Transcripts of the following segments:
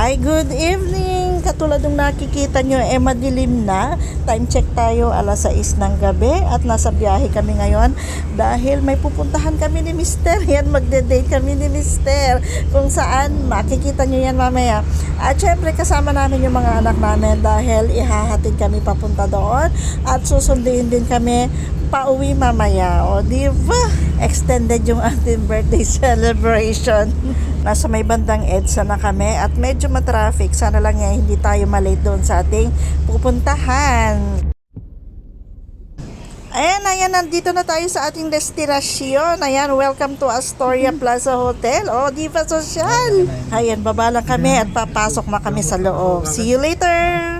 Hi, good evening! Katulad ng nakikita nyo, madilim na. Time check tayo, alas 6 ng gabi at nasa biyahe kami ngayon dahil may pupuntahan kami ni Mister. Yan, magde-date kami ni Mister. Kung saan, makikita nyo yan mamaya. At syempre, kasama namin yung mga anak namin dahil ihahatid kami papunta doon at susunduin din kami pauwi mamaya. O, di ba? Extended yung ating birthday celebration. Nasa may bandang EDSA na kami at medyo matraffic. Sana lang hindi tayo malate doon sa ating pupuntahan. Ayan, nandito na tayo sa ating destinasyon. Ayan, welcome to Astoria Plaza Hotel. O, di ba sosyal? Ayan, baba lang kami at papasok na kami sa loob. See you later!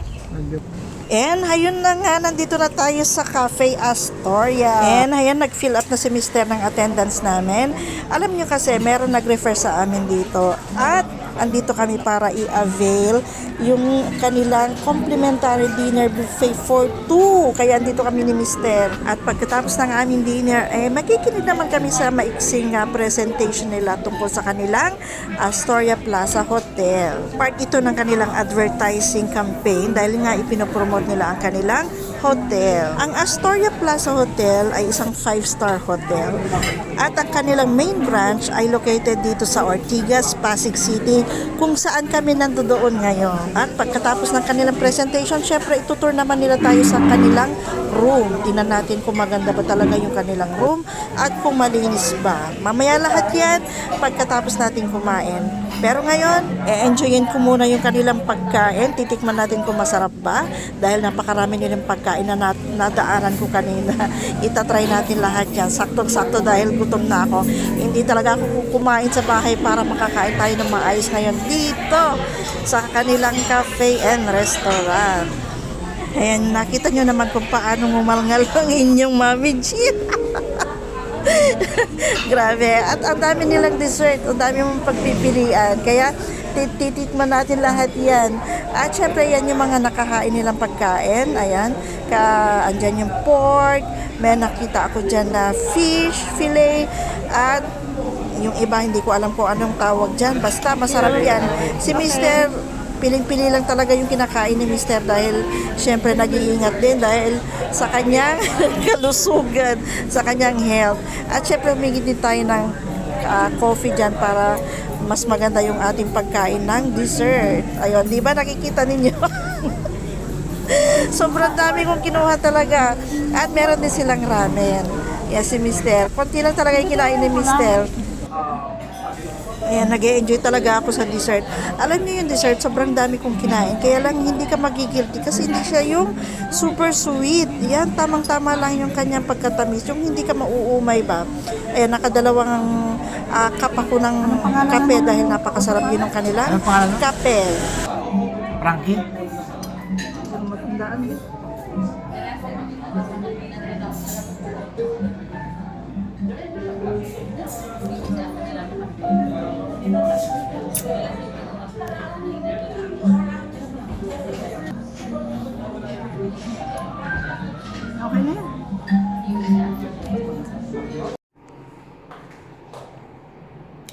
And ayun na nga, nandito na tayo sa Cafe Astoria. And ayan, nag-fill up na si Mister ng attendance namin. Alam nyo kasi, meron nag-refer sa amin dito. At andito kami para i-avail yung kanilang complimentary dinner buffet for 2. Kaya andito kami ni Mister. At pagkatapos ng aming dinner, makikinig naman kami sa maiksing presentation nila tungkol sa kanilang Astoria Plaza Hotel. Part ito ng kanilang advertising campaign dahil nga ipinopromote nila ang kanilang hotel. Ang Astoria Plaza Hotel ay isang 5-star hotel at ang kanilang main branch ay located dito sa Ortigas, Pasig City, kung saan kami nandoon ngayon. At pagkatapos ng kanilang presentation, syempre itutour naman nila tayo sa kanilang room. Tingnan natin kung maganda ba talaga yung kanilang room at kung malinis ba. Mamaya lahat yan pagkatapos natin kumain. Pero ngayon, enjoyin ko muna yung kanilang pagkain. Titikman natin kung masarap ba dahil napakarami nilang pagkain na nadaanan ko kanina. Itatry natin lahat yan. Sakto-sakto dahil gutom na ako. Hindi talaga ako kumain sa bahay para makakain tayo ng maayos ngayon dito sa kanilang cafe and restaurant. Ayan, nakita nyo naman kung paano ngumalngal ang inyong Mami G. Grabe. At ang dami nilang dessert. Ang dami mong pagpipilian. Kaya titikman natin lahat yan. At syempre yan yung mga nakahain nilang pagkain. Ayan. Andyan yung pork. May nakita ako dyan na fish, fillet. At yung iba hindi ko alam kung anong tawag dyan. Basta masarap yan. Si Mister, piling-pili lang talaga yung kinakain ni Mister dahil syempre nag-iingat din dahil sa kanyang kalusugan, sa kanyang health. At syempre humingi din tayo ng coffee dyan para mas maganda yung ating pagkain ng dessert. Ayun, di ba nakikita ninyo? Sobrang dami kong kinuha talaga. At meron din silang ramen. Yes, si Mister. Konti lang talaga yung kinain ni Mister. Ayan, nag-e-enjoy talaga ako sa dessert. Alam niyo yung dessert, sobrang dami kong kinain. Kaya lang hindi ka magigilty kasi hindi siya yung super sweet. Yan, tamang-tama lang yung kanyang pagkatamis. Yung hindi ka mauumay ba. Ayan, nakadalawang cup ako ng kape dahil napakasarap yun ng kanilang kape. Frankie? Ang matandaan din. Okay na yan.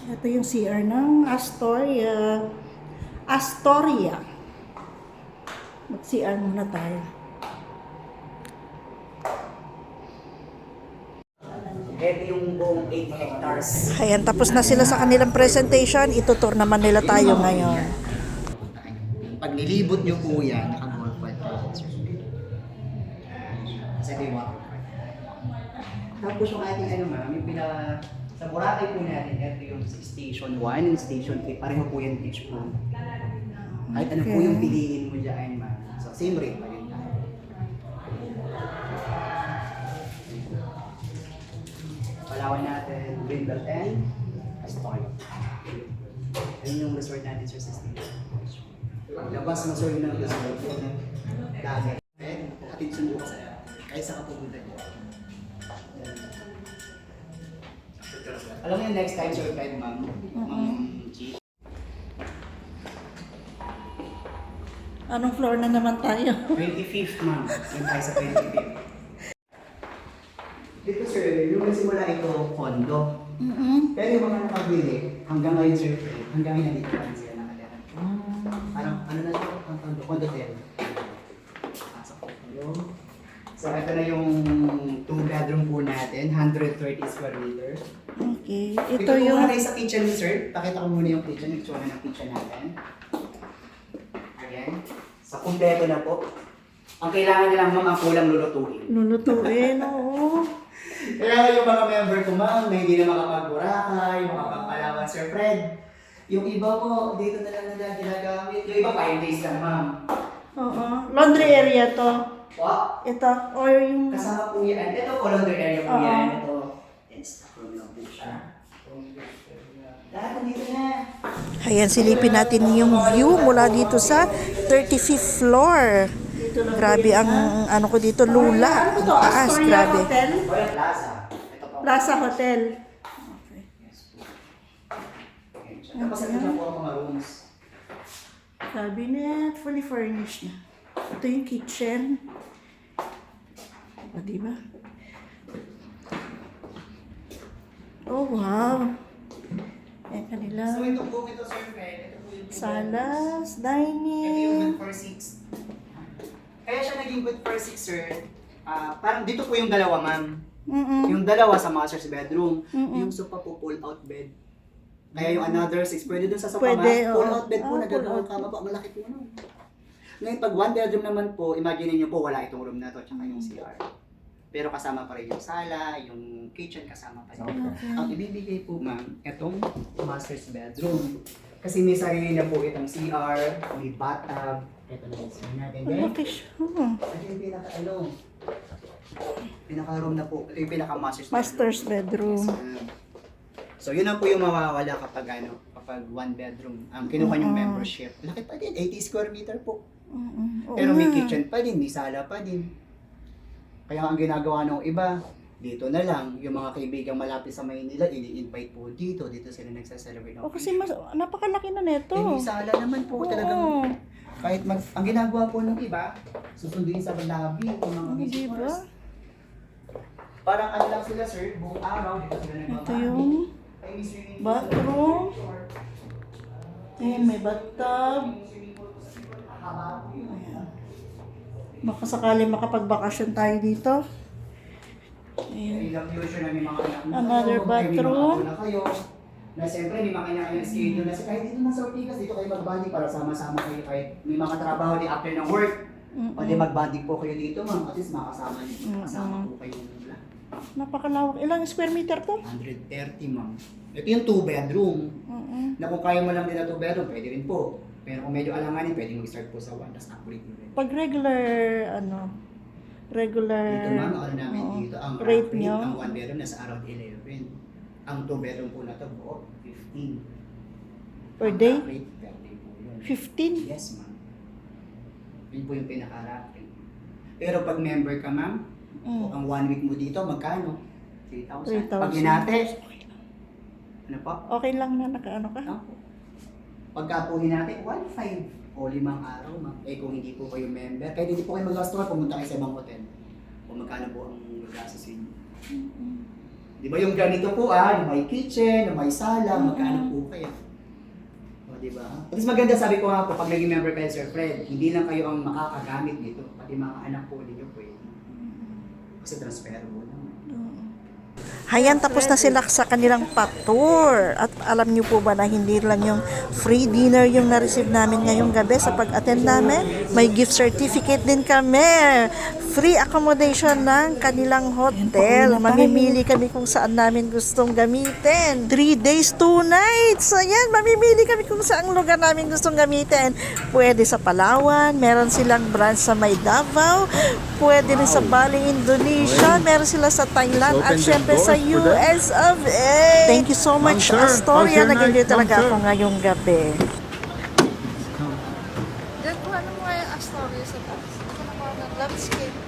Ito yung CR ng Astoria. Astoria. Mag-CR muna tayo. Ito yung buong 8 hectares. Ayan, tapos na sila sa kanilang presentation. Itutur naman nila tayo ngayon. Pag nilibot nyo po yan, nakabuhat po ito. Kasi ito yung waterfront. Tapos yung ating ano ma'am, yung sa Boracay po natin, ito yung station 1 and station 3. Pareho po yung beach pool. Kahit ano po yung piliin mo dyan ma'am. So same rate pa rin tayo. Palawan natin, Greenbelt and Astoria. Ayun yung resort natin sir sa station. Labas ng sir ng resort. Dagat. Hatid sundo ka sa kahit sa kapupunta niya. Alam mo yung next time sir, kahit ma'am, G. Anong floor na naman tayo? 25th ma'am. Yung tayo sa 25th. Dito sir, yung nagsimula ito, condo. Pero yung mga nakabili, hanggang ngayon sir, hanggang ngayon nandito pa rin sila nakatira. Condotel. Pasok po kayo. So, ito na yung 2-bedroom po natin, 130 square meter. Okay. Ito Ito yung... muna tayo sa kitchen, sir. Pakita ko muna yung kitchen, yung tsura ng kitchen natin. Again, sa kumpleto na po. Ang kailangan nilang ma'am, ang kulang lulutuin. Lulutuin, oo. Kaya yung mga member ko ma'am, na hindi na makapag-Boracay, makapag-Palawan, Sir Fred. Yung iba po, dito na lang nila ginagamit. Yung iba 5 days lang ma'am. Oo. Laundry area to. What? Ito. Or yung... Kasama po yan. Ito po, laundry area po Oo. yan. Ito. And stock room lang po siya. Lahat nandito na. Ayan, silipin natin yung view mula dito sa 35th floor. Grabe ang ano ko dito, lula. Ang taas, grabe. O yung plaza. Ito po. Plaza Hotel. Tapos ito na po ang mga rooms. Cabinet, fully furnished na. Ito yung kitchen. O, diba? Oh, wow. Ayan kanila. So ito po, ito Sir Fred. Ito po yung Salas, Ito yung dining. good for 6. Kaya siya naging good for 6, sir. Parang dito po yung dalawa, ma'am. Yung dalawa sa master's bedroom. Yung sofa po pull-out bed. Kaya yung another 6, pwede dun sa sofa, Pwede, ma'am. oo. Pull-out bed po, Ah, nagagawang pull-out. kama po. Ang malaki po, no? Ngayon, pag 1 bedroom naman po, imagine niyo po, wala itong room na to, tsaka yung CR. Pero kasama pa rin yung sala, yung kitchen kasama pa rin. Okay. Ang ibibigay po, ma'am, itong master's bedroom. Kasi may sarili na po itong CR, may bathtub. Ito na yung CR natin. Ang Then, laki siya. ito yung pinaka-room na po. Ito yung pinaka-master's Master's bedroom. So, yun na po yung mawawala kapag kapag 1 bedroom. Ang kinuha yung membership. Laki pa din, 80 square meter po. Oo Pero may nga. kitchen pa din, may sala pa din. Kaya ang ginagawa ng iba, dito na lang, yung mga kaibigang malapit sa Maynila, ini-invite po dito sila nagsaselebrate. O kasi napakalaki na neto. Eh, may sala naman po talagang, kahit ang ginagawa po ng iba, susunduin sa lobby, yung mga Di visitors. ba? Parang ano lang sila sir, buong araw, dito sila nagmamahal. Ito yung Ay, may swimming pool. bathroom. Ayan, may bathtub. Haba po yun. Ayan. Baka sakali makapagbakasyon tayo dito. Ayan. Ilang future na may mga anak na Another kayo, bathroom. may mga apo na kayo. Na siyempre, may mga kanya-kanyang schedule na kahit dito na sa Ortigas, dito kayo mag-bonding para sama-sama kayo kahit may mga trabaho din after ng work. O di mag-bonding po kayo dito, ma'am. At least makasama niyo. Kasama po kayo nila. Napakalawak. Ilang square meter to? 130, ma'am. Ito yung 2-bedroom. Na kung kaya mo lang din na 2-bedroom, pwede rin po. Pero kung medyo alanganin, pwede mag-start po sa 1, tapos upgrade mo rin. Pag regular, regular Dito ma'am, ano namin oo, dito, ang rate rate, nyo. ang 1 bedroom nasa around 11. Ang 2 bedroom po na to buo, 15. Per Ang day? rate per day po yun. 15? Yes ma'am. Yun po yung pinaka-rate. Pero pag member ka ma'am, ang 1 week mo dito, magkano? 3,000. 3,000. Pag hinati, ano po? Okay lang na nakaano ka? Ako. Pagka po hinati, 1,500 o 5 araw ma'am. Eh kung hindi po kayo member, kahit hindi po kayo mag-gasto, pumunta kayo sa ibang hotel. Kung magkano po ang gasto sa inyo. Di ba yung ganito po yung may kitchen, yung may sala, magkano po kayo? O di ba? At least maganda sabi ko nga po, pag naging member kayo Sir Fred, hindi lang kayo ang makakagamit nito, pati mga anak po ninyo po kasi transferable naman. Hayan, tapos na sila sa kanilang pa-tour. At alam niyo po ba na hindi lang yung free dinner yung na-receive namin ngayong gabi sa pag-attend namin. May gift certificate din kami. Free accommodation ng kanilang hotel. Mamimili kami kung saan namin gustong gamitin. 3 days, 2 nights. Ayan, mamimili kami kung saan lugar namin gustong gamitin. Pwede sa Palawan, meron silang branch sa May Davao, pwede rin sa Bali, Indonesia, meron sila sa Thailand, at syempre sa US of A. Thank you so much, Astoria. Nag-enjoy talaga ako ngayong gabi. Dad, kung ano mo yung Astoria sa taas? Ito na parang landscape.